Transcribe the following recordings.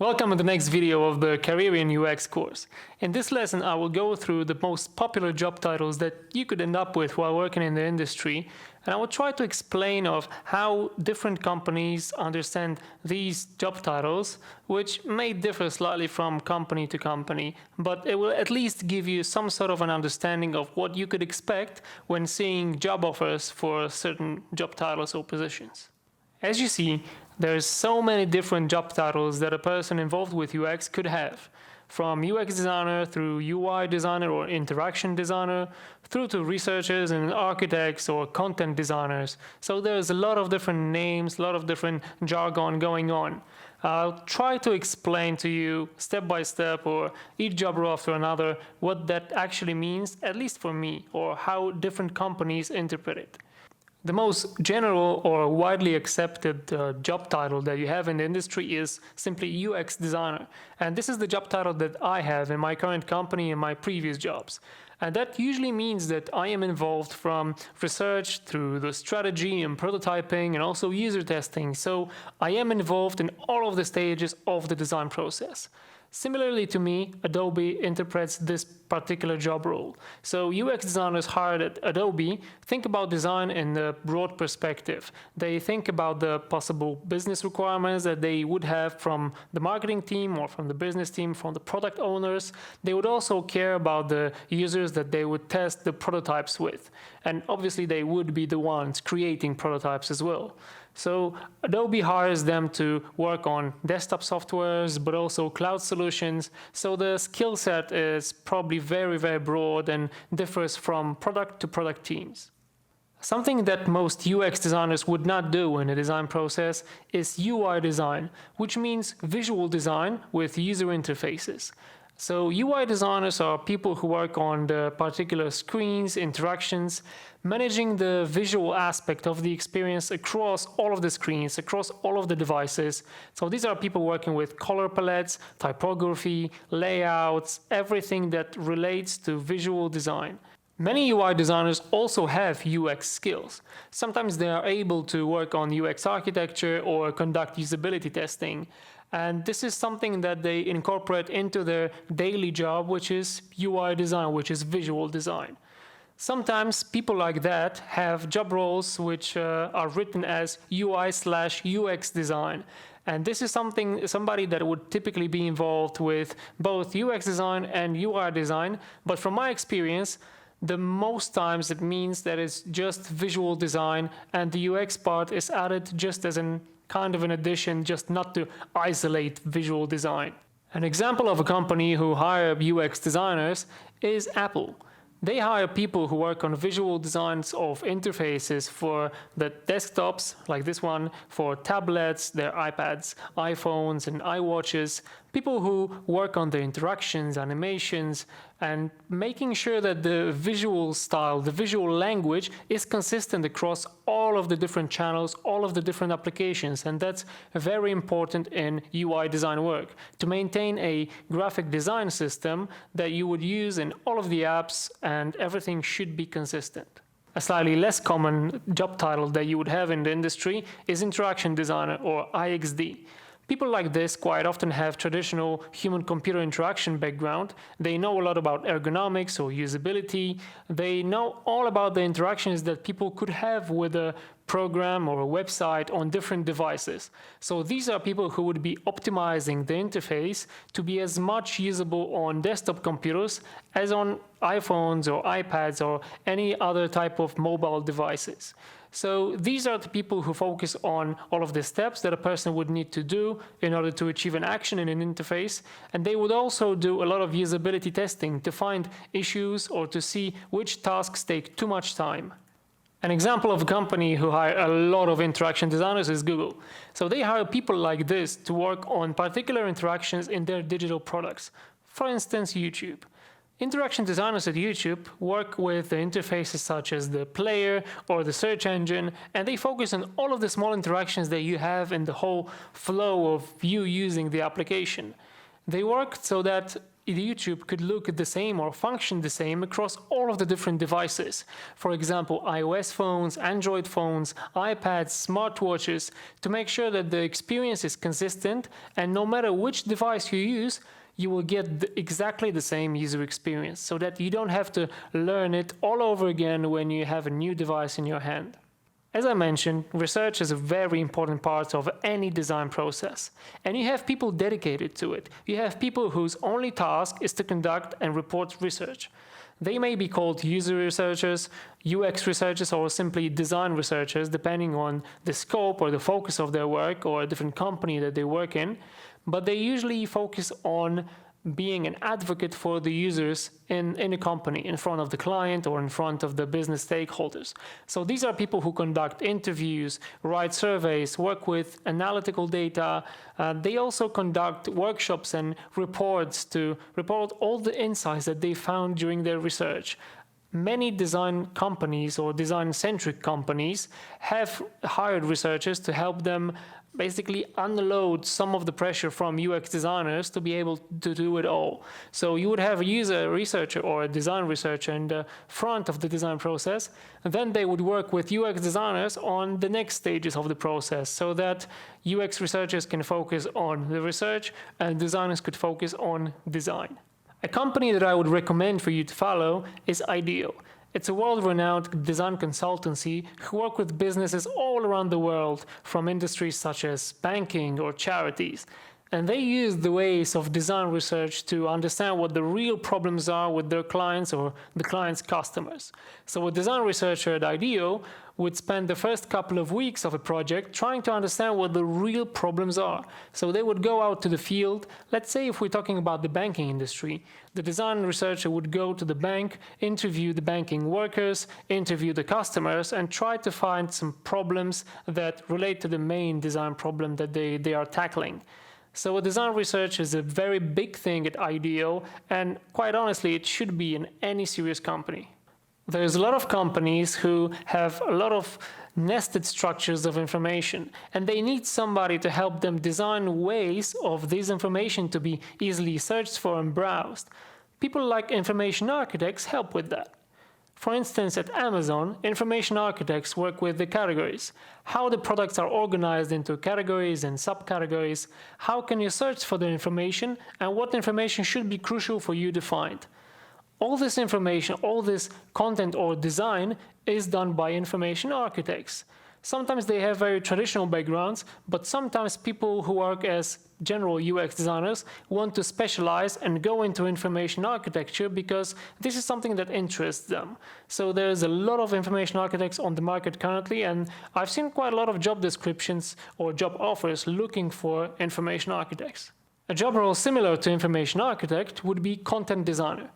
Welcome to the next video of the Career in UX course. In this lesson, I will go through the most popular job titles that you could end up with while working in the industry, and I will try to explain of how different companies understand these job titles, which may differ slightly from company to company, but it will at least give you some sort of an understanding of what you could expect when seeing job offers for certain job titles or positions. As you see, there's so many different job titles that a person involved with UX could have, from UX designer through UI designer or interaction designer, through to researchers and architects or content designers. So there's a lot of different names, a lot of different jargon going on. I'll try to explain to you step by step or each job role after another what that actually means, at least for me, or how different companies interpret it. The most general or widely accepted job title that you have in the industry is simply UX designer. And this is the job title that I have in my current company and my previous jobs. And that usually means that I am involved from research through the strategy and prototyping and also user testing. So I am involved in all of the stages of the design process. Similarly to me, Adobe interprets this particular job role. So UX designers hired at Adobe think about design in the broad perspective. They think about the possible business requirements that they would have from the marketing team or from the business team, from the product owners. They would also care about the users that they would test the prototypes with. And obviously they would be the ones creating prototypes as well. So Adobe hires them to work on desktop softwares, but also cloud solutions. So the skill set is probably very, very broad and differs from product to product teams. Something that most UX designers would not do in the design process is UI design, which means visual design with user interfaces. So UI designers are people who work on the particular screens, interactions, managing the visual aspect of the experience across all of the screens, across all of the devices. So these are people working with color palettes, typography, layouts, everything that relates to visual design. Many UI designers also have UX skills. Sometimes they are able to work on UX architecture or conduct usability testing. And this is something that they incorporate into their daily job, which is UI design, which is visual design. Sometimes people like that have job roles which are written as UI/UX design. And this is somebody that would typically be involved with both UX design and UI design. But from my experience, the most times it means that it's just visual design and the UX part is added just as an kind of an addition, just not to isolate visual design. An example of a company who hire UX designers is Apple. They hire people who work on visual designs of interfaces for the desktops, like this one, for tablets, their iPads, iPhones, and iWatches, people who work on the interactions, animations, and making sure that the visual style, the visual language is consistent across all of the different channels, all of the different applications. And that's very important in UI design work, to maintain a graphic design system that you would use in all of the apps, and everything should be consistent. A slightly less common job title that you would have in the industry is interaction designer, or IXD. People like this quite often have traditional human-computer interaction background. They know a lot about ergonomics or usability. They know all about the interactions that people could have with a program or a website on different devices. So these are people who would be optimizing the interface to be as much usable on desktop computers as on iPhones or iPads or any other type of mobile devices. So these are the people who focus on all of the steps that a person would need to do in order to achieve an action in an interface. And they would also do a lot of usability testing to find issues or to see which tasks take too much time. An example of a company who hire a lot of interaction designers is Google. So they hire people like this to work on particular interactions in their digital products. For instance, YouTube. Interaction designers at YouTube work with the interfaces such as the player or the search engine, and they focus on all of the small interactions that you have in the whole flow of you using the application. They worked so that YouTube could look the same or function the same across all of the different devices. For example, iOS phones, Android phones, iPads, smartwatches, to make sure that the experience is consistent, and no matter which device you use, you will get exactly the same user experience, so that you don't have to learn it all over again when you have a new device in your hand. As I mentioned, research is a very important part of any design process, and you have people dedicated to it. You have people whose only task is to conduct and report research. They may be called user researchers, UX researchers, or simply design researchers, depending on the scope or the focus of their work or a different company that they work in, but they usually focus on being an advocate for the users in a company, in front of the client or in front of the business stakeholders. So these are people who conduct interviews, write surveys, work with analytical data. They also conduct workshops and reports to report all the insights that they found during their research. Many design companies or design-centric companies have hired researchers to help them basically unload some of the pressure from UX designers to be able to do it all. So you would have a user researcher or a design researcher in the front of the design process, and then they would work with UX designers on the next stages of the process, so that UX researchers can focus on the research and designers could focus on design. A company that I would recommend for you to follow is IDEO. It's a world-renowned design consultancy who work with businesses all around the world, from industries such as banking or charities. And they use the ways of design research to understand what the real problems are with their clients or the client's customers. So a design researcher at IDEO would spend the first couple of weeks of a project trying to understand what the real problems are. So they would go out to the field. Let's say if we're talking about the banking industry, the design researcher would go to the bank, interview the banking workers, interview the customers, and try to find some problems that relate to the main design problem that they are tackling. So design research is a very big thing at IDEO, and quite honestly, it should be in any serious company. There's a lot of companies who have a lot of nested structures of information, and they need somebody to help them design ways of this information to be easily searched for and browsed. People like information architects help with that. For instance, at Amazon, information architects work with the categories, how the products are organized into categories and subcategories, how can you search for the information, and what information should be crucial for you to find. All this information, all this content or design is done by information architects. Sometimes they have very traditional backgrounds, but sometimes people who work as general UX designers want to specialize and go into information architecture because this is something that interests them. So there's a lot of information architects on the market currently, and I've seen quite a lot of job descriptions or job offers looking for information architects. A job role similar to information architect would be content designer.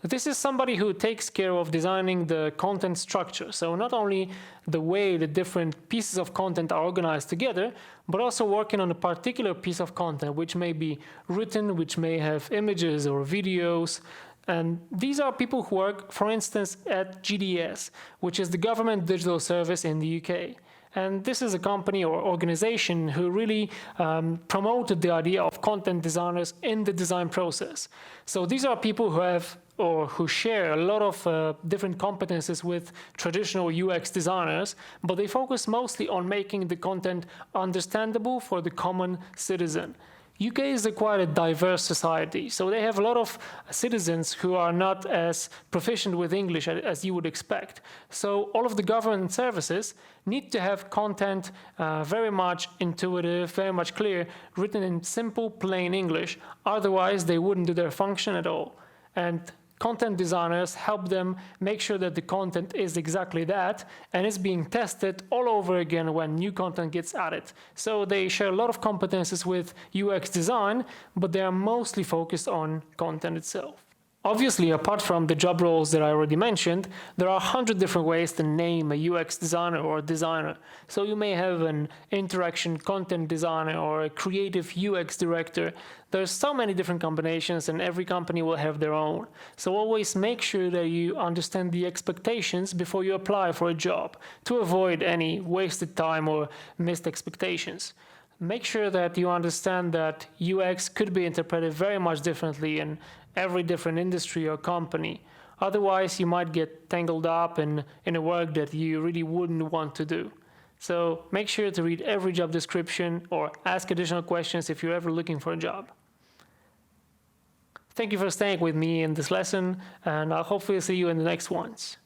This is somebody who takes care of designing the content structure, so not only the way the different pieces of content are organized together, but also working on a particular piece of content which may be written, which may have images or videos. And these are people who work, for instance, at GDS, which is the government digital service in the UK. And this is a company or organization who really promoted the idea of content designers in the design process. So these are people who have or who share a lot of different competences with traditional UX designers, but they focus mostly on making the content understandable for the common citizen. UK is quite a diverse society, so they have a lot of citizens who are not as proficient with English as you would expect. So all of the government services need to have content very much intuitive, very much clear, written in simple, plain English. Otherwise, they wouldn't do their function at all. And content designers help them make sure that the content is exactly that and is being tested all over again when new content gets added. So they share a lot of competences with UX design, but they are mostly focused on content itself. Obviously, apart from the job roles that I already mentioned, there are 100 different ways to name a UX designer or a designer. So you may have an interaction content designer or a creative UX director. There's so many different combinations, and every company will have their own. So always make sure that you understand the expectations before you apply for a job to avoid any wasted time or missed expectations. Make sure that you understand that UX could be interpreted very much differently in every different industry or company. Otherwise, you might get tangled up in a work that you really wouldn't want to do. So make sure to read every job description or ask additional questions if you're ever looking for a job. Thank you for staying with me in this lesson, and I'll hopefully see you in the next ones.